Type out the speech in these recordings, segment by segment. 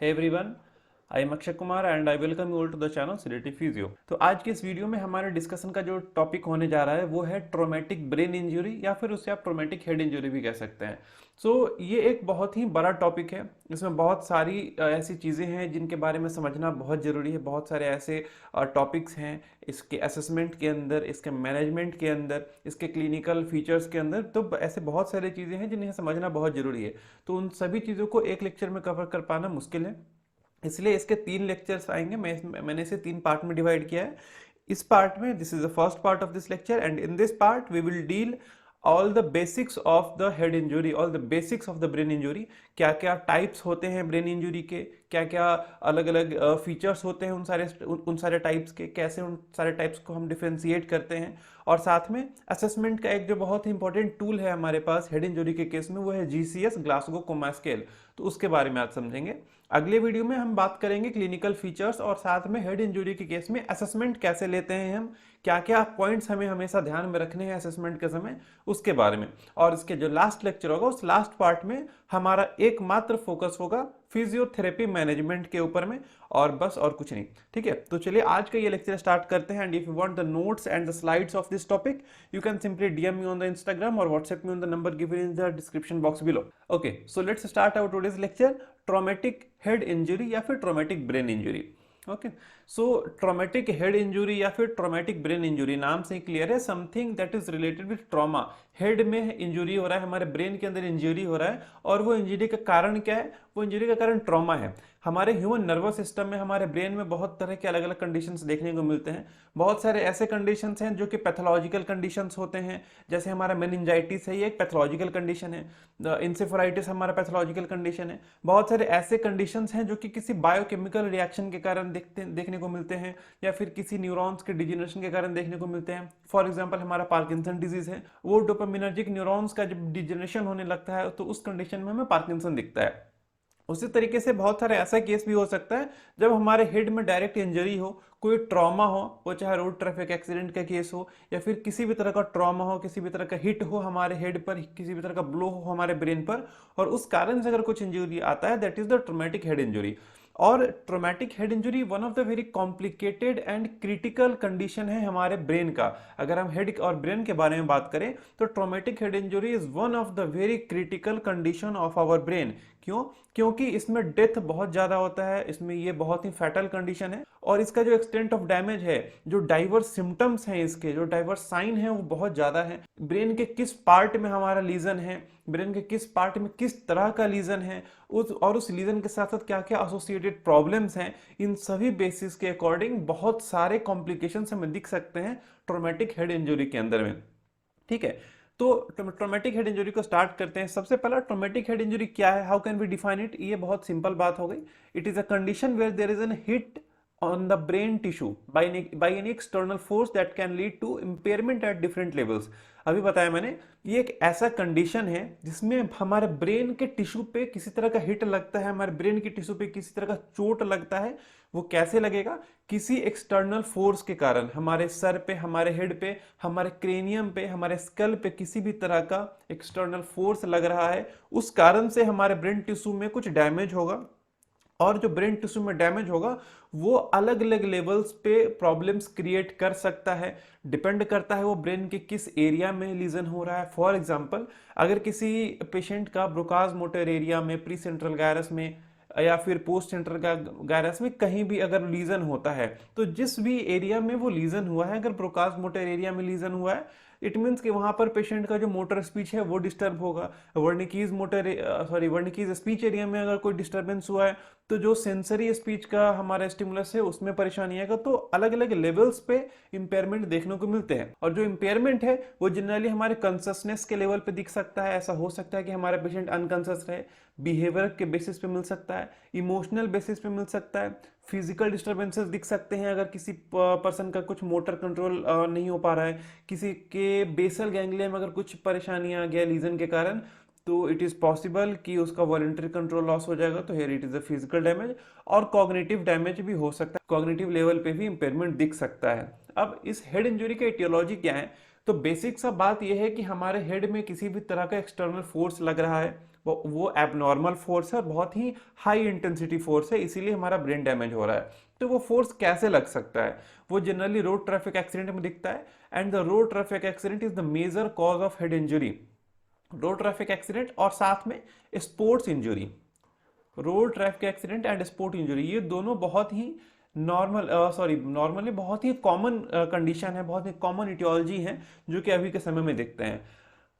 Hey everyone, I am Akshay Kumar and I welcome you all to the channel Sedative Physio। तो आज के इस video में हमारे डिस्कशन का जो टॉपिक होने जा रहा है वो है ट्रोमेटिक ब्रेन इंजरी या फिर उससे आप ट्रोमेटिक हेड इंजरी भी कह सकते हैं। ये एक बहुत ही बड़ा टॉपिक है। इसमें बहुत सारी ऐसी चीज़ें हैं जिनके बारे में समझना बहुत ज़रूरी है। बहुत सारे ऐसे टॉपिक्स हैं इसके असेसमेंट के अंदर, इसके मैनेजमेंट के अंदर, इसके क्लिनिकल फीचर्स के अंदर। तो ऐसे बहुत सारी चीज़ें हैं जिन्हें समझना बहुत ज़रूरी है। तो उन सभी चीज़ों को एक लेक्चर में कवर कर पाना मुश्किल है, इसलिए इसके 3 लेक्चर्स आएंगे। मैंने इसे 3 पार्ट में डिवाइड किया है। इस पार्ट में this is the first part of this lecture and in this part we will deal all the basics of the head injury, all the basics of the brain injury. क्या क्या types होते हैं brain injury के, क्या क्या अलग अलग features होते हैं उन सारे टाइप्स के, कैसे उन सारे टाइप्स को हम डिफ्रेंशिएट करते हैं। और साथ में असेसमेंट का एक जो बहुत ही इंपॉर्टेंट टूल है हमारे पास हेड इंजुरी के केस में, वो है GCS, ग्लासगो कोमा स्केल। तो उसके बारे में आज समझेंगे। अगले वीडियो में हम बात करेंगे क्लिनिकल फीचर्स और साथ में हेड इंजुरी के केस में असेसमेंट कैसे लेते हैं हम, क्या क्या पॉइंट्स हमें हमेशा ध्यान में रखने हैं असेसमेंट के समय, उसके बारे में। और इसके जो लास्ट लेक्चर होगा उस लास्ट पार्ट में हमारा एकमात्र फोकस होगा फिजियोथेरेपी मैनेजमेंट के ऊपर में, और बस और कुछ नहीं। ठीक है, तो चलिए आज का ये लेक्चर स्टार्ट करते हैं। And if you want the notes and the slides of this topic you can simply DM me on the Instagram और WhatsApp me on the number given in the description box below. Okay, so let's start our today's lecture, traumatic head injury या फिर traumatic brain injury. Okay, so traumatic head injury या फिर traumatic brain injury नाम से clear है, something that is related with trauma. Head में injury हो रहा है, हमारे ब्रेन के अंदर इंजरी हो रहा है, और वो इंजरी का कारण क्या है? वो इंजरी का कारण ट्रॉमा है। हमारे ह्यूमन नर्वस सिस्टम में, हमारे ब्रेन में बहुत तरह के अलग अलग कंडीशंस देखने को मिलते हैं। बहुत सारे ऐसे कंडीशंस हैं जो कि पैथोलॉजिकल कंडीशंस होते हैं, जैसे हमारा मेनिंजाइटिस है, ये एक पैथोलॉजिकल कंडीशन है। इंसेफेलाइटिस हमारा पैथोलॉजिकल कंडीशन है। बहुत सारे ऐसे कंडीशंस हैं जो कि किसी बायोकेमिकल रिएक्शन के कारण देखने को मिलते हैं, या फिर किसी न्यूरॉन्स के डिजेनरेशन के कारण देखने को मिलते हैं। फॉर एग्जांपल हमारा पार्किंसन डिजीज है, वो डोपामिनर्जिक न्यूरॉन्स का जब डिजेनरेशन होने लगता है तो उस कंडीशन में हमें पार्किंसन दिखता है। उसी तरीके से बहुत सारे ऐसा केस भी हो सकता है जब हमारे हेड में डायरेक्ट इंजरी हो, कोई ट्रॉमा हो, वो चाहे रोड ट्रैफिक एक्सीडेंट का केस हो या फिर किसी भी तरह का ट्रॉमा हो, किसी भी तरह का हिट हो हमारे हेड पर, किसी भी तरह का ब्लो हो हमारे ब्रेन पर, और उस कारण से अगर कुछ इंजरी आता है, that is the traumatic head injury. और traumatic head injury one of the very complicated and critical condition है हमारे ब्रेन का। अगर हम हेड और ब्रेन के बारे में बात करें तो traumatic head injury is one of the very critical condition of our brain. क्यों? क्योंकि इसमें डेथ बहुत ज्यादा होता है, इसमें ये बहुत ही फैटल कंडीशन है, और इसका जो एक्सटेंट ऑफ डैमेज है, जो डाइवर्स सिम्टम्स हैं, इसके जो डाइवर्स साइन है, वो बहुत ज्यादा है। ब्रेन के किस पार्ट में हमारा लीजन है, ब्रेन के किस पार्ट में किस तरह का लीजन है, उस लीजन के साथ साथ क्या क्या एसोसिएटेड प्रॉब्लम्स हैं, इन सभी बेसिस के अकॉर्डिंग बहुत सारे कॉम्प्लिकेशंस हमें दिख सकते हैं ट्रॉमेटिक हेड इंजरी के अंदर में। ठीक है, तो ट्रॉमेटिक हेड इंजरी को स्टार्ट करते हैं। सबसे पहला, ट्रॉमेटिक हेड इंजरी क्या है, how can we define it? ये बहुत सिंपल बात हो गई। It is a condition where there is an hit on the brain tissue by any external force that can lead to impairment at different levels। अभी बताया मैंने, ये एक ऐसा कंडीशन है जिसमें हमारे ब्रेन के टिश्यू पे किसी तरह का हिट लगता है, हमारे ब्रेन के टिश्यू पे किसी तरह का चोट लगता है। वो कैसे लगेगा? किसी एक्सटर्नल फोर्स के कारण, हमारे सर पे, हमारे हेड पे, हमारे क्रेनियम पे, हमारे स्कल पे किसी भी तरह का एक्सटर्नल फोर्स लग रहा है, उस कारण से हमारे ब्रेन टिश्यू में कुछ डैमेज होगा। और जो ब्रेन टिश्यू में डैमेज होगा वो अलग अलग लेवल्स पे प्रॉब्लम्स क्रिएट कर सकता है। डिपेंड करता है वो ब्रेन के किस एरिया में लीजन हो रहा है। फॉर एग्जांपल, अगर किसी पेशेंट का ब्रोकास मोटर एरिया में, प्री सेंट्रल गायरस में या फिर पोस्ट सेंट्रल गायरस में कहीं भी अगर लीजन होता है, तो जिस भी एरिया में वो लीजन हुआ है, अगर ब्रोकास मोटर एरिया में लीजन हुआ है, इट मीन्स कि वहां पर पेशेंट का जो मोटर स्पीच है वो डिस्टर्ब होगा। वर्निकीज स्पीच एरिया में अगर कोई डिस्टर्बेंस हुआ है तो जो सेंसरी स्पीच का हमारा स्टिमुलस है उसमें परेशानी आएगा। तो अलग अलग लेवल्स पे इंपेयरमेंट देखने को मिलते हैं, और जो इंपेयरमेंट है वो जनरली हमारे कॉन्शसनेस के लेवल पे दिख सकता है। ऐसा हो सकता है कि हमारा पेशेंट अनकॉन्शियस रहे, बिहेवियर के बेसिस पे मिल सकता है, इमोशनल बेसिस पे मिल सकता है, फिजिकल डिस्टर्बेंसेस दिख सकते हैं। अगर किसी पर्सन का कुछ मोटर कंट्रोल नहीं हो पा रहा है, किसी के बेसल गैंग्लिया में अगर कुछ परेशानी आ गया लीजन के कारण, तो इट इज पॉसिबल कि उसका वॉलेंटरी कंट्रोल लॉस हो जाएगा। तो here it is a physical damage, और कॉग्निटिव डैमेज भी हो सकता है, कॉग्निटिव लेवल पे भी इंपेयरमेंट दिख सकता है। अब इस हेड इंजरी का एटियोलॉजी क्या है? तो बेसिक सा बात यह है कि हमारे हेड में किसी भी तरह का एक्सटर्नल फोर्स लग रहा है, वो एबनॉर्मल फोर्स है और बहुत ही हाई इंटेंसिटी फोर्स है, इसीलिए हमारा ब्रेन डैमेज हो रहा है। तो वो फोर्स कैसे लग सकता है? वो जनरली रोड ट्रैफिक एक्सीडेंट में दिखता है, and the road traffic accident is the major cause of head injury. Road traffic accident और साथ में sports injury, road traffic accident and sport injury, ये दोनों बहुत ही नॉर्मली बहुत ही कॉमन कंडीशन है, बहुत ही कॉमन इटियोलॉजी है जो कि अभी के समय में देखते हैं।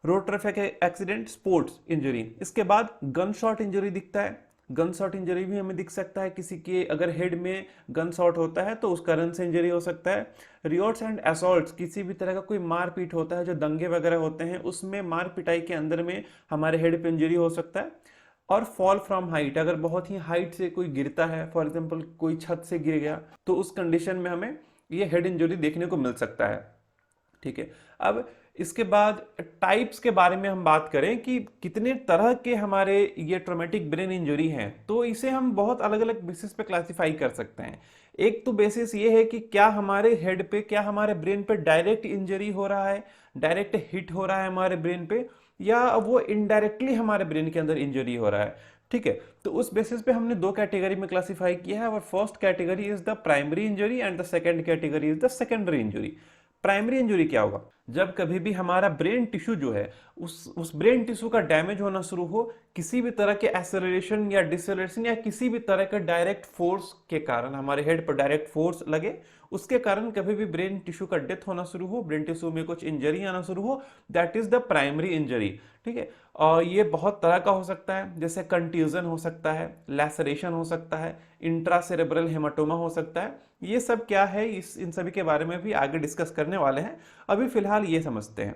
Road traffic accident, sports injury. इसके बाद गन शॉट इंजरी दिखता है। गन शॉट इंजरी भी हमें दिख सकता है, किसी के अगर हेड में गन शॉट होता है तो उस कारण से इंजरी हो सकता है। रियोट्स एंड असॉल्ट्स, किसी भी तरह का कोई मारपीट होता है, जो दंगे वगैरह होते हैं उसमें मार पिटाई के अंदर में हमारे हेड पे इंजरी हो सकता है। और फॉल फ्रॉम हाइट, अगर बहुत ही हाइट से कोई गिरता है, फॉर एग्जांपल कोई छत से गिर गया, तो उस कंडीशन में हमें ये हेड इंजरी देखने को मिल सकता है। ठीक है, अब इसके बाद टाइप्स के बारे में हम बात करें कि कितने तरह के हमारे ये ट्रॉमेटिक ब्रेन इंजरी हैं, तो इसे हम बहुत अलग अलग बेसिस पे क्लासिफाई कर सकते हैं। एक तो बेसिस ये है कि क्या हमारे हेड पे, क्या हमारे ब्रेन पे डायरेक्ट इंजरी हो रहा है, डायरेक्ट हिट हो रहा है हमारे ब्रेन पे, या वो इनडायरेक्टली हमारे ब्रेन के अंदर इंजरी हो रहा है। ठीक है, तो उस बेसिस पे हमने दो कैटेगरी में क्लासिफाई किया है। और first category is the primary injury and the second category is the secondary injury. Primary injury क्या होगा? जब कभी भी हमारा ब्रेन टिश्यू जो है उस ब्रेन टिश्यू का डैमेज होना शुरू हो, किसी भी तरह के एक्सेलरेशन या डिसेलरेशन या किसी भी तरह के डायरेक्ट फोर्स के कारण, हमारे हेड पर डायरेक्ट फोर्स लगे, उसके कारण कभी भी ब्रेन टिश्यू का डेथ होना शुरू हो, ब्रेन टिश्यू में कुछ इंजरी आना शुरू हो, that is the primary injury. ठीक है, और ये बहुत तरह का हो सकता है, जैसे कंट्यूजन हो सकता है, लैसरेशन हो सकता है, इंट्रासेरेब्रल हेमाटोमा हो सकता है। ये सब क्या है, इन सभी के बारे में भी आगे डिस्कस करने वाले हैं, अभी फिलहाल ये समझते हैं।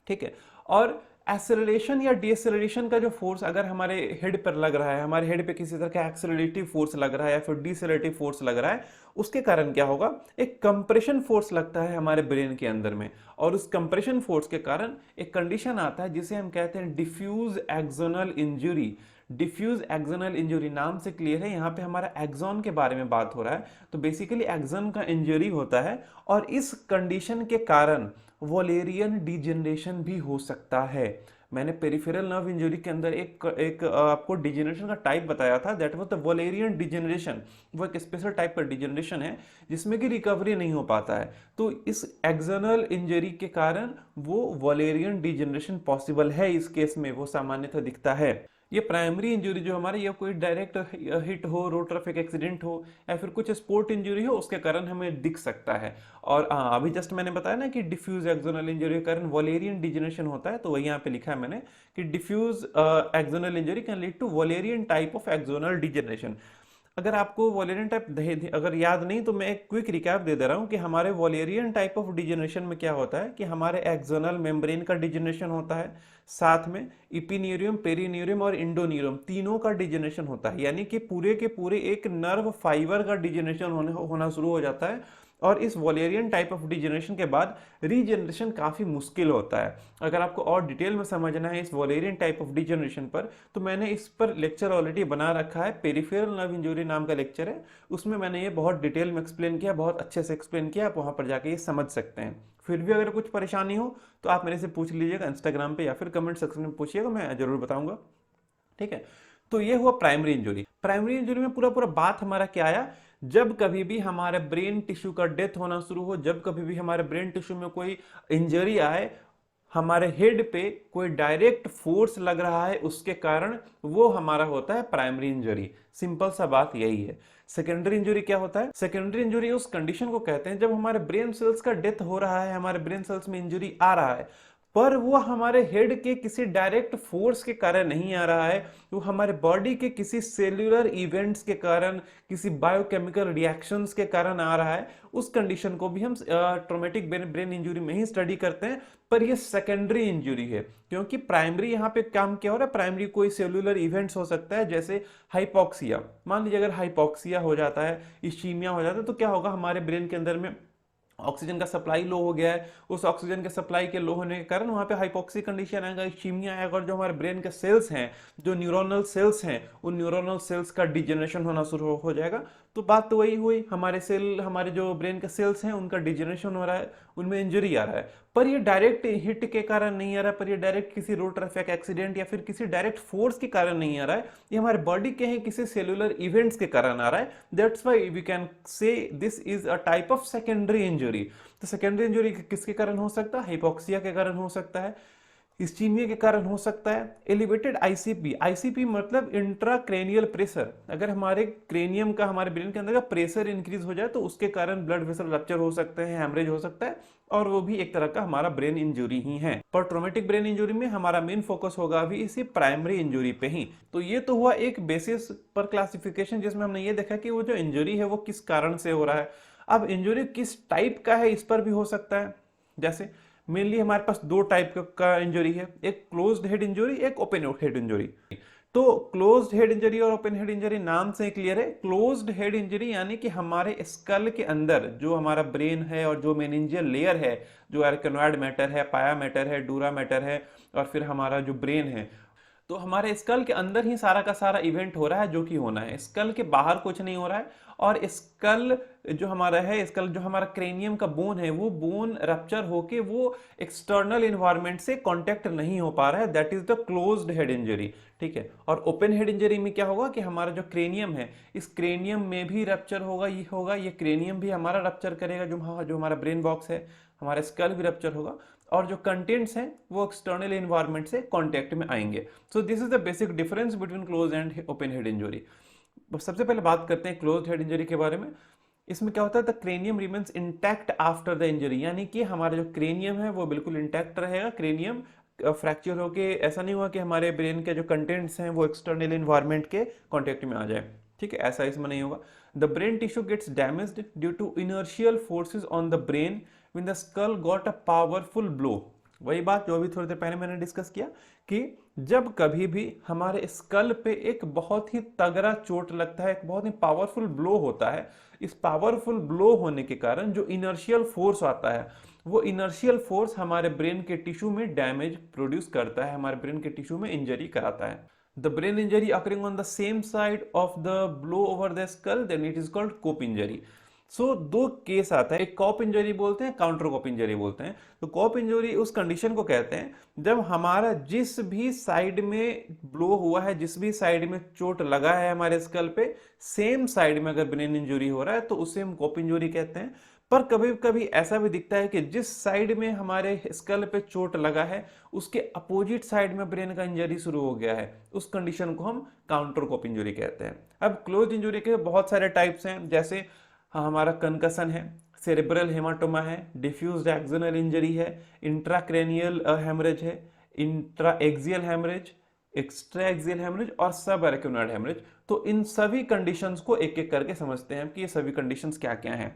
ठीक है, और एक्सेलरेशन या डीएक्सेलरेशन का जो फोर्स अगर हमारे हेड पर लग रहा है, हमारे हेड पे किसी तरह का एक्सेलरेटिव फोर्स लग रहा है या फिर डीसेलरेटिव फोर्स लग रहा है, उसके कारण क्या होगा? एक कंप्रेशन फोर्स लगता है हमारे ब्रेन के अंदर में, और उस कंप्रेशन फोर्स के कारण एक कंडीशन आता है जिसे हम कहते हैं diffuse axonal injury. Diffuse axonal injury नाम से क्लियर है, यहाँ पे हमारा एक्सॉन के बारे में बात हो रहा है। तो बेसिकली एक्सॉन का इंजरी होता है, और इस कंडीशन के कारण वोलेरियन डिजेनरेशन भी हो सकता है। मैंने पेरिफेरल नर्व इंजरी के अंदर एक आपको डिजेनरेशन का टाइप बताया था, दैट वाज द वोलेरियन डिजेनरेशन। वो एक स्पेशल टाइप का डिजेनरेशन है जिसमें कि रिकवरी नहीं हो पाता है। तो इस एक्सटर्नल इंजरी के कारण वो वोलेरियन डिजेनरेशन पॉसिबल है, इस केस में वो सामान्यतः दिखता है। ये प्राइमरी इंजरी जो हमारे, ये कोई डायरेक्ट हिट हो, रोड ट्रैफिक एक्सीडेंट हो, या फिर कुछ स्पोर्ट इंजरी हो, उसके कारण हमें दिख सकता है। और अभी जस्ट मैंने बताया ना कि डिफ्यूज एक्सोनल इंजरी के कारण वोलेरियन डिजेनरेशन होता है, तो वही यहाँ पे लिखा है मैंने कि diffuse axonal injury can lead to Wallerian type of axonal degeneration. अगर आपको वोलेरियन टाइप अगर याद नहीं, तो मैं एक क्विक रिकैप दे रहा हूँ कि हमारे वोलेरियन टाइप ऑफ डिजेनरेशन में क्या होता है कि हमारे एक्सोनल मेम्ब्रेन का डिजेनरेशन होता है, साथ में इपिन्यूरियम, पेरिन्यूरियम और इंडोन्यूरियम तीनों का डिजेनरेशन होता है, यानी कि पूरे के पूरे एक नर्व फाइबर का डिजेनरेशन होना शुरू हो जाता है। और इस वोलेरियन टाइप ऑफ डिजेनरेशन के बाद रीजनरेशन काफ़ी मुश्किल होता है। अगर आपको और डिटेल में समझना है इस वोलेरियन टाइप ऑफ डिजेनरेशन पर, तो मैंने इस पर लेक्चर ऑलरेडी बना रखा है, पेरिफेरल नर्व इंजरी नाम का लेक्चर है, उसमें मैंने ये बहुत डिटेल में एक्सप्लेन किया, बहुत अच्छे से एक्सप्लेन किया, आप वहाँ पर जाके ये समझ सकते हैं। फिर भी अगर कुछ परेशानी हो तो आप मेरे से पूछ लीजिएगा इंस्टाग्राम पे या फिर कमेंट सेक्शन में पूछिएगा, मैं जरूर बताऊंगा। ठीक है, तो ये हुआ प्राइमरी इंजरी। प्राइमरी इंजरी में पूरा पूरा बात हमारा क्या आया? जब कभी भी हमारे ब्रेन टिश्यू का डेथ होना शुरू हो, जब कभी भी हमारे ब्रेन टिश्यू में कोई इंजरी आए, हमारे हेड पे कोई डायरेक्ट फोर्स लग रहा है, उसके कारण वो हमारा होता है प्राइमरी इंजरी। सिंपल सा बात यही है। सेकेंडरी इंजरी क्या होता है? सेकेंडरी इंजरी उस कंडीशन को कहते हैं जब हमारे ब्रेन सेल्स का डेथ हो रहा है, हमारे ब्रेन सेल्स में इंजरी आ रहा है, पर वो हमारे हेड के किसी डायरेक्ट फोर्स के कारण नहीं आ रहा है, वो हमारे बॉडी के किसी सेल्यूलर इवेंट्स के कारण, किसी बायोकेमिकल रिएक्शंस के कारण आ रहा है। उस कंडीशन को भी हम ट्रॉमेटिक ब्रेन इंजरी में ही स्टडी करते हैं, पर ये सेकेंडरी इंजरी है, क्योंकि प्राइमरी यहाँ पे काम क्या हो रहा है? प्राइमरी कोई सेल्यूलर इवेंट्स हो सकता है, जैसे हाइपोक्सिया। मान लीजिए अगर हाइपोक्सिया हो जाता है, इस्कीमिया हो जाता है, तो क्या होगा? हमारे ब्रेन के अंदर में ऑक्सीजन का सप्लाई लो हो गया है, उस ऑक्सीजन के सप्लाई के लो होने के कारण वहां पे हाइपोक्सी कंडीशन आएगा, इस्कीमिया आएगा, और जो हमारे ब्रेन के सेल्स हैं, जो न्यूरोनल सेल्स हैं, उन न्यूरोनल सेल्स का डिजेनरेशन होना शुरू हो जाएगा। तो बात तो वही हुई, हमारे सेल, हमारे जो ब्रेन के सेल्स हैं उनका डिजेनरेशन हो रहा है, उनमें इंजरी आ रहा है, पर ये डायरेक्ट हिट के कारण नहीं आ रहा है, पर ये डायरेक्ट किसी रोड ट्रैफिक एक्सीडेंट या फिर किसी डायरेक्ट फोर्स के कारण नहीं आ रहा है, ये हमारे बॉडी के हैं किसी सेलुलर इवेंट्स के कारण आ रहा है। That's why we can say this is a type of secondary injury. तो सेकेंडरी इंजरी किसके कारण हो सकता है? हाइपोक्सिया के कारण हो सकता है, इस्चीमिया के कारण हो सकता है, एलिवेटेड आईसीपी। आईसीपी मतलब इंट्राक्रेनियल प्रेशर। अगर हमारे क्रेनियम का, हमारे ब्रेन के अंदर का प्रेशर इंक्रीज हो जाए तो उसके कारण ब्लड वेसल रप्चर हो सकते हैं, हैमरेज हो सकता है, और वो भी एक तरह का हमारा ब्रेन इंजरी ही है। पर ट्रोमेटिक ब्रेन इंजरी में हमारा मेन फोकस होगा अभी इसी प्राइमरी इंजरी पे ही। तो ये तो हुआ एक बेसिस पर क्लासिफिकेशन, जिसमें हमने ये देखा कि वो जो इंजरी है वो किस कारण से हो रहा है। अब इंजरी किस टाइप का है इस पर भी हो सकता है। जैसे मेनली हमारे पास दो टाइप का इंजरी है, एक क्लोज्ड हेड इंजरी, एक ओपन हेड इंजरी। तो क्लोज्ड हेड इंजरी और ओपन हेड इंजरी नाम से क्लियर है। क्लोज्ड हेड इंजरी यानी कि हमारे स्कल के अंदर जो हमारा ब्रेन है और जो मेनिंजियल लेयर है, जो आर्कनोइड मैटर है, पाया मैटर है, डूरा मैटर है, और फिर हमारा जो ब्रेन है, तो हमारे स्कल के अंदर ही सारा का सारा इवेंट हो रहा है जो कि होना है। स्कल के बाहर कुछ नहीं हो रहा है। और स्कल जो हमारा है, स्कल जो हमारा क्रेनियम का बोन है, वो बोन रप्चर होके वो एक्सटर्नल इन्वायरमेंट से कांटेक्ट नहीं हो पा रहा है। That is the closed head injury. ठीक है। और ओपन हेड इंजरी में क्या होगा कि हमारा जो क्रेनियम है, इस क्रेनियम में भी रप्चर होगा, ये क्रेनियम भी हमारा रप्चर करेगा, जो हमारा ब्रेन बॉक्स है, हमारा स्कल भी रप्चर होगा, और जो कंटेंट्स हैं वो एक्सटर्नल एनवायरनमेंट से कांटेक्ट में आएंगे। सो this is the basic difference between close and open head injury. सबसे पहले बात करते हैं क्लोज हेड इंजरी के बारे में। इसमें क्या होता है, the cranium remains intact after the injury, यानी कि हमारा जो क्रेनियम है वो बिल्कुल इंटैक्ट रहेगा। क्रेनियम फ्रैक्चर होके ऐसा नहीं हुआ कि हमारे ब्रेन के जो कंटेंट्स हैं वो एक्सटर्नल एनवायरनमेंट के कांटेक्ट में आ जाए। ठीक है, ऐसा इसमें नहीं होगा। The brain tissue gets damaged due to inertial forces on the brain when the skull got a powerful blow। वही बात जो अभी थोड़ी देर पहले मैंने डिस्कस किया कि जब कभी भी हमारे स्कल पे एक बहुत ही तगड़ा चोट लगता है, एक बहुत ही पावरफुल ब्लो होता है, इस पावरफुल ब्लो होने के कारण जो इनर्शियल फोर्स आता है, वो इनर्शियल फोर्स हमारे ब्रेन के टिश्यू में डैमेज प्रोड्यूस करता है, हमारे ब्रेन के टिश्यू में इंजरी कराता है। The brain injury occurring on the same side of the blow over the skull, then it is called coup injury. So दो केस आता है, एक कॉप इंजरी बोलते हैं, काउंटर कॉप इंजरी बोलते हैं। तो कॉप इंजरी उस कंडीशन को कहते हैं जब हमारा जिस भी साइड में ब्लो हुआ है, जिस भी साइड में चोट लगा है हमारे स्कल पे, सेम साइड में अगर ब्रेन इंजरी हो रहा है तो उसे हम कॉप इंजरी कहते हैं। पर कभी कभी ऐसा भी दिखता है कि जिस साइड में हमारे स्कल पे चोट लगा है उसके अपोजिट साइड में ब्रेन का इंजरी शुरू हो गया है, उस कंडीशन को हम काउंटर कॉप इंजरी कहते हैं। अब क्लोज इंजरी के बहुत सारे टाइप्स हैं, जैसे हाँ, हमारा कंकसन है, सेरेब्रल हेमाटोमा है, डिफ्यूज्ड एक्सोनल इंजरी है, इंट्राक्रेनियल हेमरेज है, intra axial haemorrhage, extra axial haemorrhage और सब एरिकनोइड हेमरेज। तो इन सभी कंडीशंस को एक एक करके समझते हैं कि ये सभी कंडीशंस क्या क्या हैं।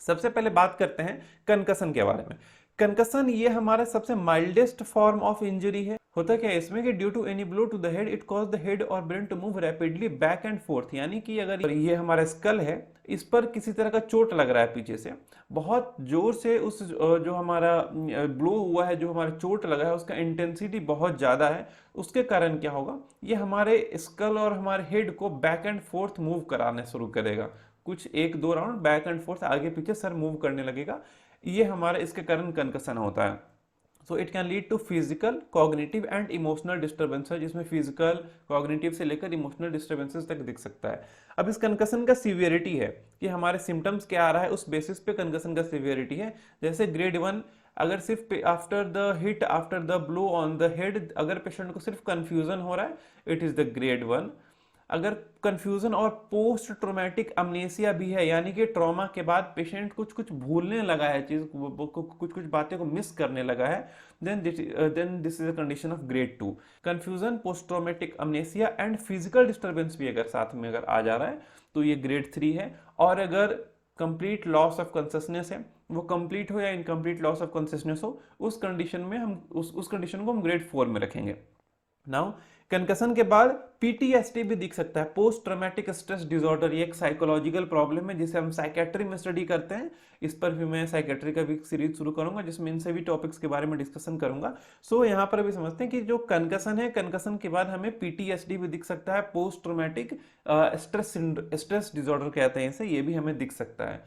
सबसे पहले बात करते हैं कंकसन के बारे में। कंकसन ये हमारा सबसे माइल्डेस्ट फॉर्म ऑफ इंजरी है। होता क्या है इसमें कि due to any blow to the head it cause the head और brain to move rapidly back and forth, यानी कि अगर ये हमारा स्कल है, इस पर किसी तरह का चोट लग रहा है पीछे से, बहुत जोर से उस जो हमारा ब्लो हुआ है, जो हमारा चोट लगा है, उसका इंटेंसिटी बहुत ज्यादा है, उसके कारण क्या होगा, ये हमारे स्कल और हमारे हेड को बैक एंड फोर्थ मूव कराने शुरू करेगा। कुछ एक दो राउंड बैक एंड फोर्थ आगे पीछे सर मूव करने लगेगा। ये हमारा इसके कारण कंकसन होता है। So it can lead to physical, cognitive and emotional disturbances, जिसमें फिजिकल, कॉग्निटिव से लेकर इमोशनल डिस्टर्बेंसेस तक दिख सकता है। अब इस कंकसन का सीवियरिटी है कि हमारे सिम्टम्स क्या आ रहा है, उस बेसिस पे कंकसन का सीवियरिटी है। जैसे ग्रेड 1, अगर सिर्फ after the hit, after the blow on the head, अगर पेशेंट को सिर्फ कंफ्यूजन हो रहा है, इट इज द ग्रेड 1। अगर कंफ्यूजन और पोस्ट ट्रोमेटिक अमनेसिया भी है, यानी कि ट्रॉमा के बाद पेशेंट कुछ कुछ भूलने लगा है, चीज कुछ कुछ बातें को मिस करने लगा है, then this is a condition of grade 2। Confusion, post traumatic amnesia and physical disturbance भी अगर साथ में अगर आ जा रहा है तो ये ग्रेड 3 है। और अगर कंप्लीट लॉस ऑफ कॉन्शियसनेस है, वो कंप्लीट हो या इनकम्प्लीट लॉस ऑफ कॉन्शियसनेस हो, उस कंडीशन में हम उस कंडीशन को हम ग्रेड 4 में रखेंगे। नाउ कंकसन के बाद पीटीएसडी भी दिख सकता है, पोस्ट ट्रॉमेटिक स्ट्रेस डिसऑर्डर। ये एक साइकोलॉजिकल प्रॉब्लम है जिसे हम साइकेट्री में स्टडी करते हैं। इस पर भी मैं साइकेट्री का भी सीरीज शुरू करूंगा जिसमें इन सभी टॉपिक्स के बारे में डिस्कशन करूंगा। सो यहाँ पर भी समझते हैं कि जो कंकसन है, कंकसन के बाद हमें पीटीएसडी भी दिख सकता है, पोस्ट ट्रॉमेटिक स्ट्रेस डिसऑर्डर कहते हैं इसे, ये भी हमें दिख सकता है।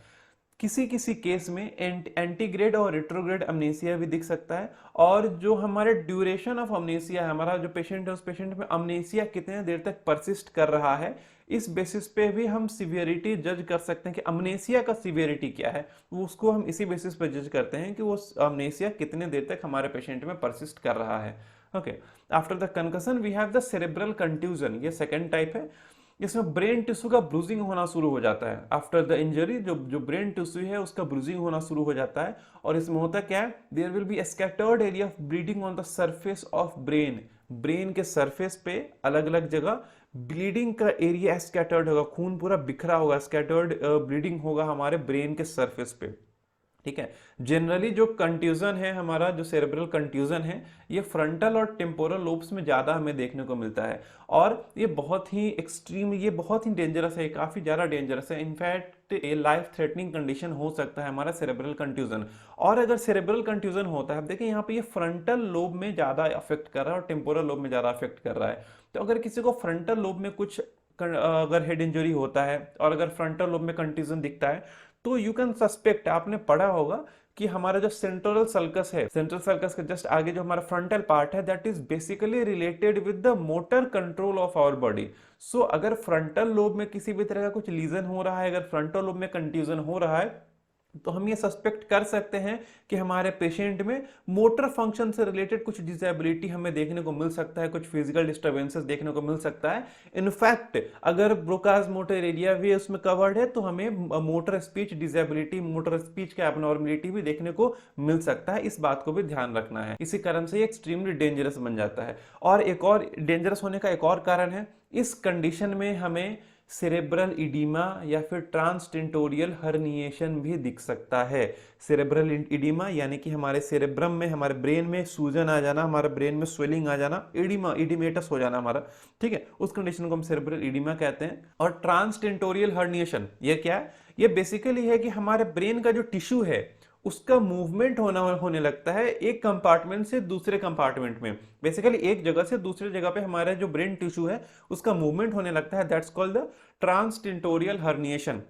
किसी किसी केस में एंटीग्रेड और रिट्रोग्रेड अमनेसिया भी दिख सकता है। और जो हमारे ड्यूरेशन ऑफ अमनेसिया है, हमारा जो पेशेंट है उस पेशेंट में अमनेसिया कितने देर तक परसिस्ट कर रहा है, इस बेसिस पे भी हम सिवियरिटी जज कर सकते हैं कि अमनेसिया का सिवियरिटी क्या है। वो उसको हम इसी बेसिस पे जज करते हैं कि वो अमनेसिया कितने देर तक हमारे पेशेंट में परसिस्ट कर रहा है। Okay, after the concussion we have the cerebral contusion, ये सेकेंड टाइप है। इसमें ब्रेन टिश्यू का ब्रूजिंग होना शुरू हो जाता है। आफ्टर द इंजरी जो जो ब्रेन टिश्यू है उसका ब्रूजिंग होना शुरू हो जाता है। और इसमें होता क्या है, there will be scattered area of bleeding on the surface of brain. Brain के सरफेस पे अलग अलग जगह ब्लीडिंग का एरिया स्कैटर्ड होगा, खून पूरा बिखरा होगा, स्कैटर्ड ब्लीडिंग होगा हमारे ब्रेन के सरफेस पे। ठीक है, जनरली जो कंट्यूजन है हमारा, जो सेरेब्रल कंट्यूजन है, ये फ्रंटल और टेम्पोरल लोब्स में ज्यादा हमें देखने को मिलता है। और ये बहुत ही एक्सट्रीम, ये बहुत ही डेंजरस है, काफी ज्यादा डेंजरस है। इनफैक्ट ये लाइफ थ्रेटनिंग कंडीशन हो सकता है हमारा सेरेब्रल कंट्यूजन। और अगर सेरेब्रल कंट्यूजन होता है, देखिए यहाँ पे ये फ्रंटल लोब में ज्यादा अफेक्ट कर रहा है और टेम्पोरल लोब में ज्यादा अफेक्ट कर रहा है। तो अगर किसी को फ्रंटल लोब में कुछ अगर हेड इंजरी होता है और अगर फ्रंटल लोब में कंट्यूजन दिखता है, तो यू कैन सस्पेक्ट, आपने पढ़ा होगा कि हमारा जो सेंट्रल सर्कस है, सेंट्रल सर्कस के जस्ट आगे जो हमारा फ्रंटल पार्ट है, that is basically related with the motor control of our body. So अगर फ्रंटल लोब में किसी भी तरह का कुछ लीजन हो रहा है, अगर फ्रंटल लोब में कंट्यूजन हो रहा है, तो हम ये सस्पेक्ट कर सकते हैं कि हमारे पेशेंट में मोटर फंक्शन से रिलेटेड कुछ डिसेबिलिटी हमें देखने को मिल सकता है, कुछ फिजिकल डिस्टर्बेंसेस देखने को मिल सकता है। इनफैक्ट अगर ब्रोकाज मोटर एरिया भी उसमें कवर्ड है, तो हमें motor speech disability, motor speech का एबनॉर्मलिटी भी देखने को मिल सकता है। इस बात को भी ध्यान रखना है। इसी कारण से ये एक्सट्रीमली डेंजरस बन जाता है। और एक और डेंजरस होने का एक और कारण है, इस कंडीशन में हमें सेरेब्रल इडीमा या फिर ट्रांसटेंटोरियल हर्निएशन भी दिख सकता है। सेरेब्रल इडीमा यानी कि हमारे सेरेब्रम में, हमारे ब्रेन में सूजन आ जाना, हमारे ब्रेन में स्वेलिंग आ जाना, इडीमा, इडीमेटस हो जाना हमारा, ठीक है, उस कंडीशन को हम सेरेब्रल इडीमा कहते हैं। और ट्रांसटेंटोरियल हर्निएशन ये क्या है, ये बेसिकली है कि हमारे ब्रेन का जो टिश्यू है उसका मूवमेंट होने लगता है एक कंपार्टमेंट से दूसरे कंपार्टमेंट में। बेसिकली एक जगह से दूसरी जगह पे हमारा जो ब्रेन टिश्यू है उसका मूवमेंट होने लगता है, दैट्स कॉल्ड द ट्रांसटेंटोरियल हर्निएशन।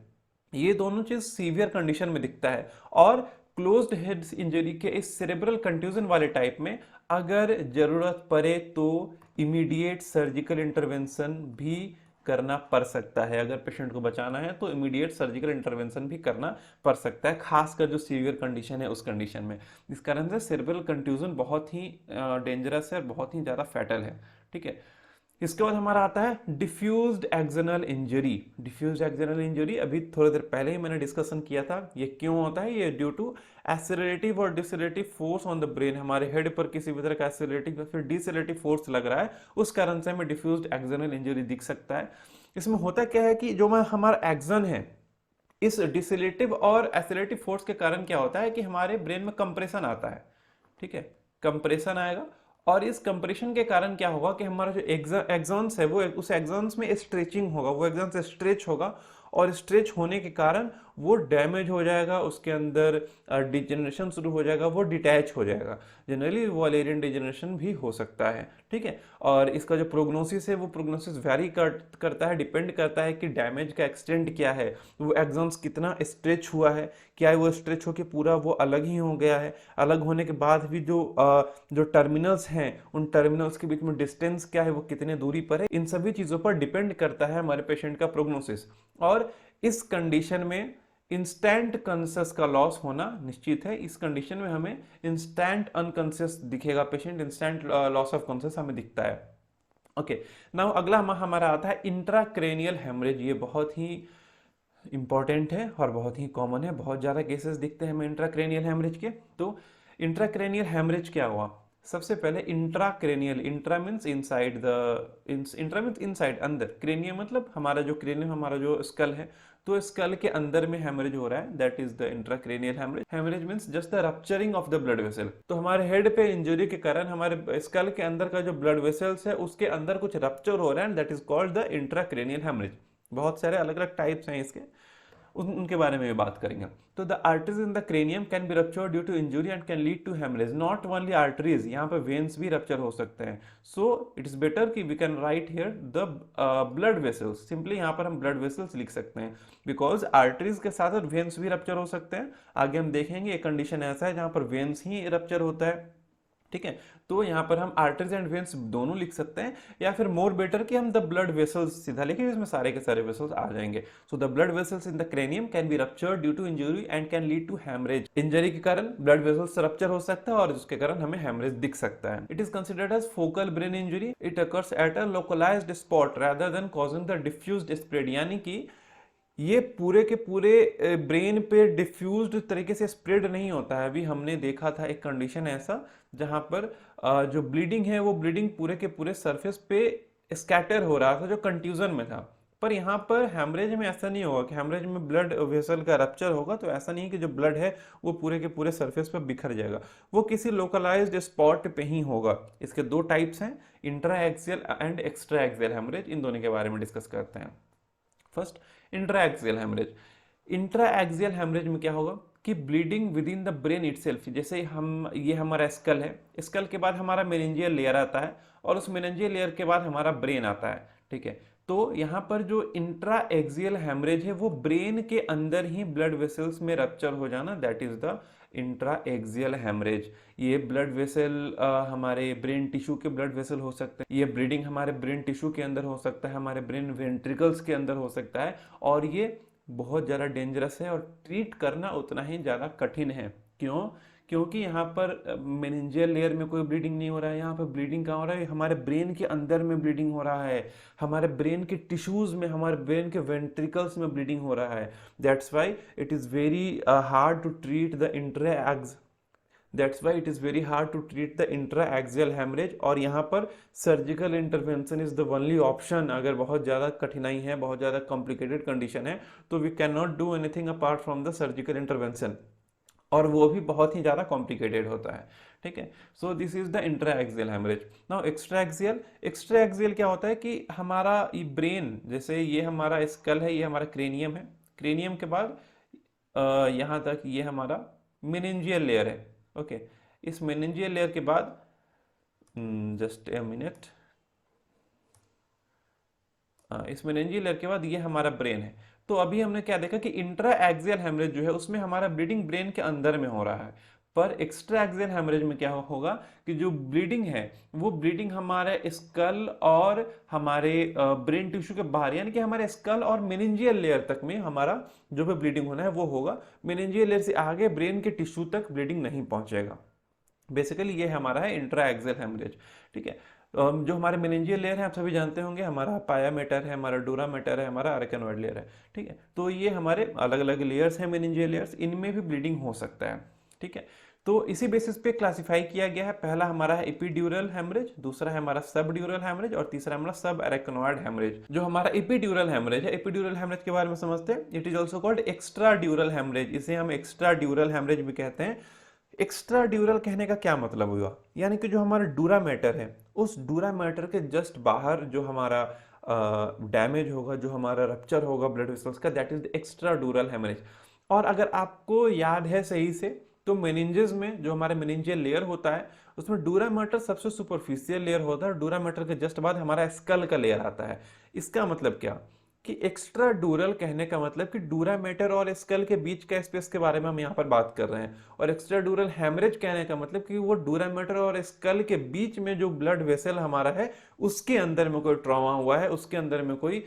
ये दोनों चीज सीवियर कंडीशन में दिखता है। और क्लोज्ड हेड इंजरी के इस सेरेब्रल कंट्यूजन वाले टाइप में अगर जरूरत पड़े तो इमीडिएट सर्जिकल इंटरवेंशन भी करना पड़ सकता है। अगर पेशेंट को बचाना है तो इमीडिएट सर्जिकल इंटरवेंशन भी करना पड़ सकता है, खासकर जो सीवियर कंडीशन है उस कंडीशन में। इस कारण से सेरेब्रल कंट्यूजन बहुत ही डेंजरस है और बहुत ही ज़्यादा फैटल है। ठीक है, इसके बाद हमारा आता है diffused external injury. Diffused external injury अभी थोड़ी देर पहले ही मैंने डिस्कशन किया था। ये क्यों होता है, ये ड्यू टू एक्सेलरेटिव और डिसेलरेटिव फोर्स ऑन द ब्रेन। हमारे हेड पर किसी भी तरह का एक्सेलरेटिव या फिर डिसेलरेटिव फोर्स लग रहा है, उस कारण से हमें डिफ्यूज्ड एक्सनल इंजरी दिख सकता है। इसमें होता क्या है कि जो हमारा एक्सन है, इस डिसेलरेटिव और एक्सेलरेटिव फोर्स के कारण क्या होता है कि हमारे ब्रेन में कंप्रेशन आता है। ठीक है, कंप्रेशन आएगा और इस कंप्रेशन के कारण क्या होगा कि हमारा जो एक्सॉन्स है वो उस एक्सॉन्स में स्ट्रेचिंग होगा, वो एक्सॉन्स स्ट्रेच होगा और स्ट्रेच होने के कारण वो डैमेज हो जाएगा, उसके अंदर डिजेनरेशन शुरू हो जाएगा, वो डिटैच हो जाएगा। जनरली वॉलेरियन डिजेनरेशन भी हो सकता है। ठीक है, और इसका जो प्रोग्नोसिस है वो प्रोग्नोसिस वेरी करता है, डिपेंड करता है कि डैमेज का एक्सटेंट क्या है, वो एक्सॉन्स कितना स्ट्रेच हुआ है, क्या है वो स्ट्रेच होकर पूरा वो अलग ही हो गया है, अलग होने के बाद भी जो टर्मिनल्स हैं उन टर्मिनल्स के बीच में डिस्टेंस क्या है, वो कितने दूरी पर है, इन सभी चीज़ों पर डिपेंड करता है हमारे पेशेंट का प्रोग्नोसिस। और इस कंडीशन में इंस्टेंट कॉन्शियस का लॉस होना निश्चित है। इस कंडीशन में हमें इंस्टेंट अनकॉन्शियस दिखेगा patient, instant loss of conscious हमें दिखता है। ओके, नाउ अगला हमारा आता है इंट्राक्रेनियल हेमरेज। ये बहुत ही इंपॉर्टेंट है और बहुत ही कॉमन है, बहुत ज़्यादा केसेस दिखते हैं हमें इंट्राक्रेनियल हेमरेज के। तो इंट्राक्रेनियल हेमरेज क्या हुआ, सबसे पहले intracranial, intra means inside, intra means inside, अंदर, क्रेनियम मतलब हमारा जो क्रेनियम, हमारा जो स्कल है, तो स्कल के अंदर में हेमरेज हो रहा है, that is the intracranial haemorrhage. Haemorrhage means just the rupturing of the blood vessel. तो हमारे हेड पे इंजरी के कारण हमारे स्कल के अंदर का जो ब्लड वेसल्स है उसके अंदर कुछ रप्चर हो रहा है, that is called the intracranial haemorrhage. बहुत सारे अलग अलग टाइप्स हैं इसके। उनके बारे में भी बात करेंगे। तो the arteries in the cranium can be ruptured due to injury and can lead to haemorrhage. Not only arteries, यहाँ पे वेन्स भी रप्चर हो सकते हैं। सो इट इज बेटर कि we can write here the blood vessels. Simply यहाँ पर हम ब्लड वेसल्स लिख सकते हैं, बिकॉज आर्टरीज के साथ साथ वेन्स भी रप्चर हो सकते हैं। आगे हम देखेंगे एक कंडीशन ऐसा है जहाँ पर वेन्स ही रप्चर होता है, ठीक है। तो यहाँ पर हम आर्टरीज एंड वेन्स दोनों लिख सकते हैं, या फिर मोर बेटर कि हम द ब्लड वेसल्स सीधा लिखें, इसमें सारे के सारे वेसल्स आ जाएंगे। So the blood vessels in the cranium can be ruptured due to injury and can lead to haemorrhage. Injury के कारण ब्लड वेसल्स रप्चर हो सकता है और उसके कारण हमें हैमरेज दिख सकता है। It is considered as focal brain injury. It occurs at a localised spot rather than causing the diffused spread, यानी कि ये पूरे के पूरे ब्रेन पे डिफ्यूज्ड तरीके से स्प्रेड नहीं होता है। अभी हमने देखा था एक कंडीशन ऐसा जहां पर जो ब्लीडिंग है वो ब्लीडिंग पूरे के पूरे सरफेस पे स्कैटर हो रहा था, जो कंट्यूजन में था। पर यहाँ पर हैमरेज में ऐसा नहीं होगा कि हैमरेज में ब्लड वेसल का रप्चर होगा, तो ऐसा नहीं है कि जो ब्लड है वो पूरे के पूरे सरफेस पर बिखर जाएगा, वो किसी लोकलाइज्ड स्पॉट पे ही होगा। इसके दो टाइप्स हैं, intra axial and extra axial haemorrhage. इन दोनों के बारे में डिस्कस करते हैं। First, intraaxial haemorrhage. Intraaxial haemorrhage में क्या होगा कि bleeding within the brain itself. जैसे हम, ये हमारा स्कल है, स्कल के बाद हमारा मेनिंजियल लेयर आता है और उस मेनिंजियल लेयर के बाद हमारा ब्रेन आता है, ठीक है। तो यहाँ पर जो इंट्राएक्सियल हेमरेज है वो ब्रेन के अंदर ही ब्लड वेसल्स में रप्चर हो जाना, that is the intraaxial haemorrhage. ये ब्लड वेसल हमारे ब्रेन टिश्यू के ब्लड वेसल हो सकते हैं, ये ब्लीडिंग हमारे ब्रेन टिश्यू के अंदर हो सकता है, हमारे ब्रेन वेंट्रिकल्स के अंदर हो सकता है, और ये बहुत ज़्यादा डेंजरस है और ट्रीट करना उतना ही ज़्यादा कठिन है। क्यों? क्योंकि यहाँ पर मेनिंजियल लेयर में कोई ब्लीडिंग नहीं हो रहा है, यहाँ पर ब्लीडिंग कहाँ हो रहा है, हमारे ब्रेन के अंदर में ब्लीडिंग हो रहा है, हमारे ब्रेन के टिश्यूज में, हमारे ब्रेन के वेंट्रिकल्स में ब्लीडिंग हो रहा है। That's why it is very hard to treat the intraaxial haemorrhage. और यहाँ पर surgical intervention is the only option. अगर बहुत ज़्यादा कठिनाई है, बहुत ज़्यादा कॉम्प्लिकेटेड कंडीशन है, तो we can not do anything apart from the surgical intervention, और वो भी बहुत ही ज़्यादा कॉम्प्लिकेटेड होता है, ठीक है। So this is the intraaxial haemorrhage. Now extraaxial क्या होता है कि हमारा ये ब्रेन, जैसे ये हमारा स्कल है, ये हमारा क्रेनियम है, क्रेनियम के बाद यहाँ तक ये हमारा मेनिंजियल लेयर है, ओके। इस मेनिंजियल लेयर के बाद जस्ट ए मिनट, इस मेनिंजियल लेयर के बाद ये हमारा ब्रेन है। तो अभी हमने क्या देखा कि इंट्रा एक्सियल हेमरेज जो है उसमें हमारा ब्लीडिंग ब्रेन के अंदर में हो रहा है, पर एक्स्ट्रा एक्सियल हेमरेज में क्या होगा कि जो ब्लीडिंग है वो ब्लीडिंग हमारे स्कल और हमारे ब्रेन टिश्यू के बाहर, यानी कि हमारे स्कल और मेनिंजियल लेयर तक में हमारा जो भी ब्लीडिंग होना है वो होगा। मेनिंजियल लेयर से आगे ब्रेन के टिश्यू तक ब्लीडिंग नहीं पहुंचेगा। बेसिकली ये हमारा है इंट्रा एक्सियल हेमरेज, ठीक है। जो हमारे मेनिंजियल लेयर है आप सभी जानते होंगे, हमारा पाया मेटर है, हमारा डूरा मेटर है, हमारा अरेकेनोइड लेयर है, ठीक है। तो ये हमारे अलग अलग लेयर्स हैं मेनिंजियल लेयर्स, इनमें भी ब्लीडिंग हो सकता है, ठीक है। तो इसी बेसिस पे क्लासिफाई किया गया है। पहला हमारा है एपिड्यूरल हेमरेज, दूसरा है हमारा सबड्यूरल हेमरेज, और तीसरा हमारा सब अरेकेनोइड हेमरेज। जो हमारा एपिड्यूरल हेमरेज है, एपिड्यूरल हेमरेज के बारे में समझते हैं। It is also called extra dural haemorrhage, इसे हम एक्स्ट्रा ड्यूरल हेमरेज भी कहते हैं। एक्स्ट्रा ड्यूरल कहने का क्या मतलब हुआ, यानी कि जो हमारा डूरा मैटर है उस डूरा मैटर के जस्ट बाहर जो हमारा डैमेज होगा, जो हमारा रप्चर होगा ब्लड वेसल्स का, that is extra dural haemorrhage. और अगर आपको याद है सही से तो मेनिंजेस में जो हमारे मेनिंजियल लेयर होता है उसमें डूरा मैटर सबसे सुपरफिशियल लेयर होता है, डूरा मैटर के जस्ट बाद हमारा स्कल का लेयर आता है। इसका मतलब क्या कि एक्स्ट्रा डूरल कहने का मतलब कि डूरा मैटर और स्कल के बीच का स्पेस के बारे में हम यहाँ पर बात कर रहे हैं, और एक्स्ट्रा डूरल हेमरेज कहने का मतलब कि वो डूरा मैटर और स्कल के बीच में जो ब्लड वेसल हमारा है उसके अंदर में कोई ट्रॉमा हुआ है, उसके अंदर में कोई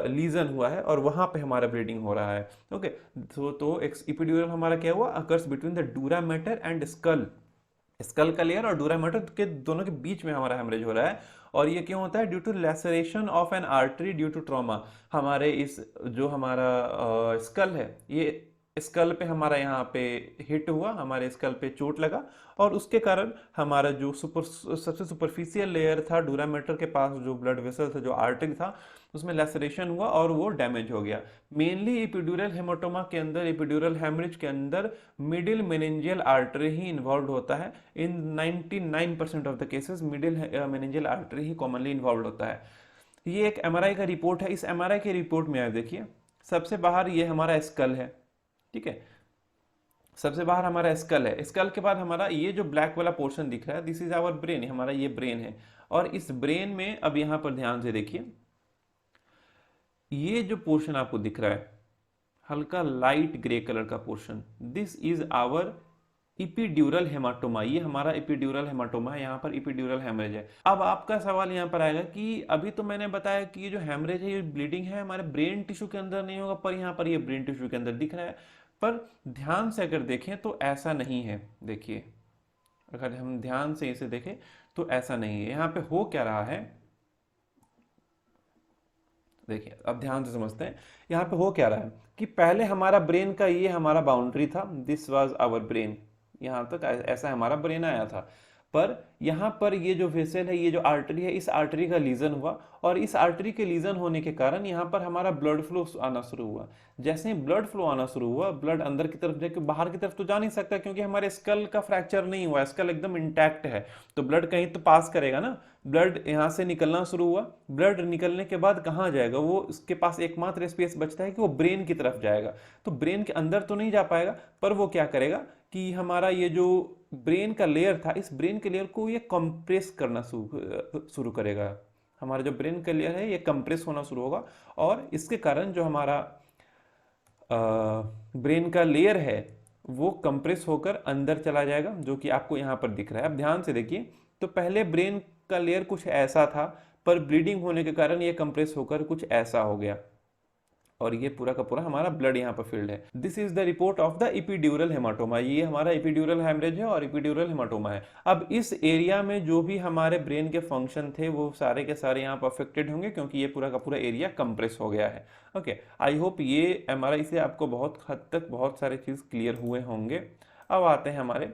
लीजन हुआ है और वहां पे हमारा ब्लीडिंग हो रहा है, ओके। तो एपिड्यूरल हमारा क्या हुआ, occurs between the dura mater and skull, skull का लेयर और डूरा मैटर के दोनों के बीच में हमारा हेमरेज हो रहा है। और ये क्यों होता है, due to laceration of an artery due to trauma. हमारे इस जो हमारा स्कल है, ये स्कल पे हमारा यहाँ पे हिट हुआ, हमारे स्कल पे चोट लगा, और उसके कारण हमारा जो सबसे सुपरफिशियल लेयर था डूरा मैटर के पास, जो ब्लड वेसल था, जो आर्टरी था, उसमें लैसरेशन हुआ और वो डैमेज हो गया। मेनली एपिड्यूरल हेमाटोमा के अंदर, एपिड्यूरल हेमरेज के अंदर मिडिल मेनिंजियल आर्टरी ही इन्वॉल्व होता है। इन 99% of the cases middle meningeal artery he commonly involve होता है। ये एक एमआरआई का रिपोर्ट है। इस एमआरआई के रिपोर्ट में आप देखिए सबसे बाहर ये हमारा स्कल है, ठीक है, सबसे बाहर हमारा स्कल है। स्कल के बाद हमारा ये जो ब्लैक वाला पोर्शन दिख रहा है, दिस इज आवर ब्रेन, हमारा ये ब्रेन है। और इस ब्रेन में अब यहां पर ध्यान से देखिए, ये जो पोर्शन आपको दिख रहा है हल्का लाइट ग्रे कलर का portion, this is our epidural haematoma. ये हमारा इपिड्यूरल हेमाटोमा है, यहाँ पर इपिड्यूरल हेमरेज है। अब आपका सवाल यहाँ पर आएगा कि अभी तो मैंने बताया कि ये जो हेमरेज है, ये ब्लीडिंग है, हमारे ब्रेन टिश्यू के अंदर नहीं होगा, पर यहाँ पर ये ब्रेन टिश्यू के अंदर दिख रहा है। पर ध्यान से अगर देखें तो ऐसा नहीं है। देखिए, अगर हम ध्यान से इसे देखें तो ऐसा नहीं है। यहाँ पे हो क्या रहा है, देखिए अब ध्यान से समझते हैं। यहाँ पे हो क्या रहा है कि पहले हमारा ब्रेन का ये हमारा बाउंड्री था, दिस वाज आवर ब्रेन, यहाँ तक ऐसा हमारा ब्रेन आया था। पर यहाँ पर ये जो वेसल है, ये जो आर्टरी है, इस आर्टरी का लीजन हुआ, और इस आर्टरी के लीजन होने के कारण यहाँ पर हमारा ब्लड फ्लो आना शुरू हुआ। जैसे ही ब्लड फ्लो आना शुरू हुआ, ब्लड अंदर की तरफ जाके बाहर की तरफ तो जा नहीं सकता, क्योंकि हमारे स्कल का फ्रैक्चर नहीं हुआ, स्कल एकदम इंटैक्ट है, तो ब्लड कहीं तो पास करेगा ना। ब्लड यहाँ से निकलना शुरू हुआ, ब्लड निकलने के बाद कहाँ जाएगा, वो इसके पास एकमात्र स्पेस बचता है कि वो ब्रेन की तरफ जाएगा। तो ब्रेन के अंदर तो नहीं जा पाएगा, पर वो क्या करेगा कि हमारा ये जो ब्रेन का लेयर था, इस ब्रेन के लेयर को ये कंप्रेस करना शुरू करेगा। हमारा जो ब्रेन का लेयर है ये कंप्रेस होना शुरू होगा, और इसके कारण जो हमारा ब्रेन का लेयर है वो कंप्रेस होकर अंदर चला जाएगा, जो कि आपको यहाँ पर दिख रहा है। अब ध्यान से देखिए, तो पहले ब्रेन का लेयर कुछ ऐसा था, पर ब्लीडिंग होने के कारण ये कंप्रेस होकर कुछ ऐसा हो गया, और ये पूरा का पूरा हमारा ब्लड यहाँ पर फील्ड है। This is the report of the epidural haematoma. ये हमारा इपिड्यूरल हेमरेज है और इपिड्यूरल हेमाटोमा है। अब इस एरिया में जो भी हमारे ब्रेन के फंक्शन थे वो सारे के सारे यहाँ पर अफेक्टेड होंगे, क्योंकि ये पूरा का पूरा एरिया कंप्रेस हो गया है। ओके, आई होप ये एमआरआई से आपको बहुत हद तक बहुत सारे चीज क्लियर हुए होंगे। अब आते हैं हमारे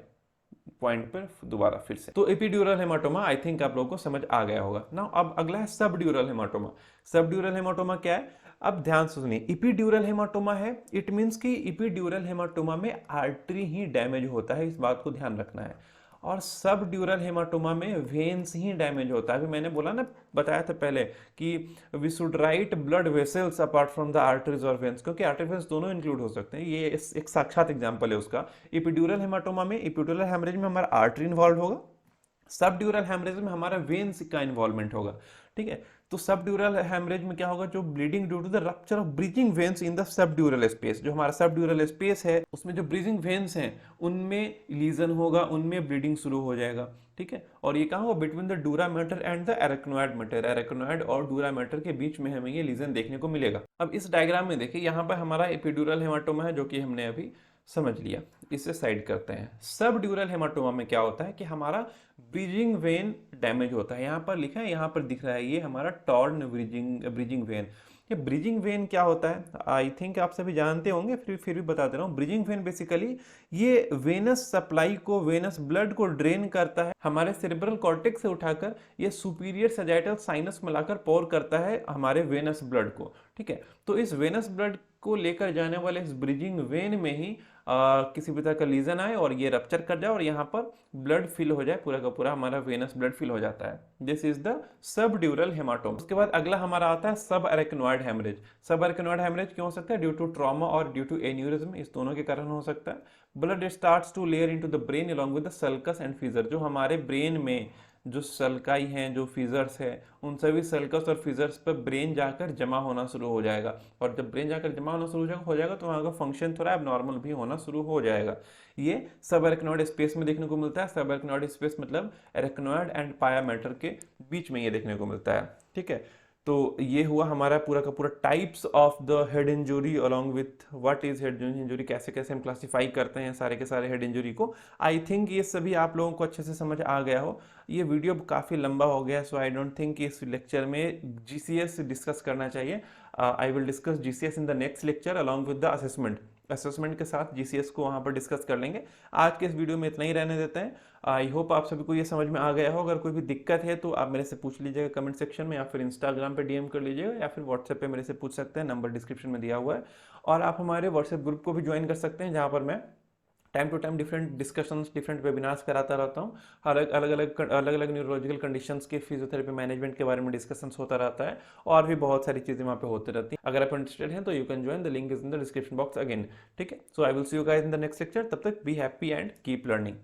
पॉइंट पर दोबारा फिर से। तो एपिड्यूरल हेमाटोमा आई थिंक आप लोगों को समझ आ गया होगा ना। अब अगला है सबड्यूरल हेमाटोमा। सबड्यूरल हेमाटोमा क्या है, अब ध्यान से सुनिए। इपिड्यूरल हेमाटोमा है, इट मींस कि इपिड्यूरल हेमाटोमा में आर्टरी ही डैमेज होता है, इस बात को ध्यान रखना है। और सब ड्यूरल हेमाटोमा में वेन्स ही डैमेज होता है। अभी मैंने बोला ना, बताया था पहले कि we should write blood vessels apart from the arteries और वेन्स, क्योंकि आर्टरी वेन्स दोनों इंक्लूड हो सकते हैं। ये एक साक्षात एग्जांपल है उसका। इपिड्यूरल हेमाटोमा में, इपिड्यूरल हेमरेज में हमारा आर्टरी इन्वॉल्व होगा, सब ड्यूरल हेमरेज में हमारा वेन्स का इन्वॉल्वमेंट होगा, ठीक है। तो सब ड्यूरल हेमरेज में क्या होगा, जो bleeding due to the rupture of bridging veins in the sub dural space, जो हमारा सब ड्यूरल स्पेस है उसमें जो ब्रीजिंग वेन्स हैं उनमें लीजन होगा, उनमें ब्लीडिंग शुरू हो जाएगा, ठीक है। और ये कहाँ होगा, between the dura mater and the arachnoid mater, arachnoid और डूरा मैटर के बीच में हमें ये लीजन देखने को मिलेगा। अब इस डायग्राम में देखिए, यहाँ पर हमारा एपिड्यूरल हेमाटोमा है, जो कि हमने अभी समझ लिया। इसे साइड करते हैं। सब ड्यूरल हेमाटोमा में क्या होता है कि हमारा ब्रीजिंग वेन डैमेज होता है। यहाँ पर लिखा है, यहाँ पर दिख रहा है, ये हमारा टॉर्न ब्रीजिंग वेन। ये ब्रीजिंग वेन क्या होता है, आई थिंक आप सभी जानते होंगे, फिर भी बता दे रहा हूँ। ब्रीजिंग वेन बेसिकली ये वेनस सप्लाई को, वेनस ब्लड को ड्रेन करता है, हमारे सेरेब्रल कॉर्टेक्स से उठाकर ये सुपीरियर सैजिटल साइनस में लाकर पोर करता है हमारे वेनस ब्लड को, ठीक है। तो इस वेनस ब्लड को लेकर जाने वाले इस ब्रीजिंग वेन में ही किसी भी तरह का लीजन आए और ये रप्चर कर जाए और यहाँ पर ब्लड फिल हो जाए, पूरा का पूरा हमारा वेनस ब्लड फिल हो जाता है। This is the sub ड्यूरल haematoma. उसके बाद अगला हमारा आता है subarachnoid haemorrhage. Subarachnoid haemorrhage क्यों हो सकता है, ड्यू टू ट्रॉमा और ड्यू टू एन्यूरिज्म, इस दोनों के कारण हो सकता है। Blood starts to layer into the brain along with the sulcus and fissure, जो हमारे ब्रेन में जो सल्काई हैं, जो फिजर्स है, उन सभी सल्कस और फिजर्स पर ब्रेन जाकर जमा होना शुरू हो जाएगा। और जब ब्रेन जाकर जमा होना शुरू हो जाएगा तो वहाँ का फंक्शन थोड़ा एबनॉर्मल भी होना शुरू हो जाएगा। ये सब एरेक्नोइड स्पेस में देखने को मिलता है। सब एरेक्नोइड स्पेस मतलब एरेक्नोइड एंड पाया मैटर के बीच में ये देखने को मिलता है, ठीक है। तो ये हुआ हमारा पूरा का पूरा types of the head injury along with what is head injury, कैसे कैसे हम क्लासिफाई करते हैं सारे के सारे हेड इंजुरी को। आई थिंक ये सभी आप लोगों को अच्छे से समझ आ गया हो। ये वीडियो काफ़ी लंबा हो गया, सो आई डोंट थिंक इस लेक्चर में जीसीएस डिस्कस करना चाहिए। I will discuss GCS in the next lecture along with the assessment के साथ जीसीएस को वहाँ पर डिस्कस कर लेंगे। आज के इस वीडियो में इतना ही रहने देते हैं। आई होप आप सभी को ये समझ में आ गया हो। अगर कोई भी दिक्कत है तो आप मेरे से पूछ लीजिएगा कमेंट सेक्शन में, या फिर इंस्टाग्राम पे डीएम कर लीजिएगा, या फिर व्हाट्सएप पे मेरे से पूछ सकते हैं, नंबर डिस्क्रिप्शन में दिया हुआ है। और आप हमारे व्हाट्सएप ग्रुप को भी ज्वाइन कर सकते हैं, जहाँ पर मैं time to time different discussions, different webinars कराता रहता हूँ। अलग अलग न्यूरोलॉजिकल कंडीशंस के फिजियोथेरेपी मैनेजमेंट के बारे में डिस्कशंस होता रहता है, और भी बहुत सारी चीज़ें वहाँ पे होती रहती हैं। अगर आप इंटरेस्टेड हैं तो you can join, the link is in the description box again. ठीक है, so I will see you guys in the next lecture. तब तक be happy and keep learning.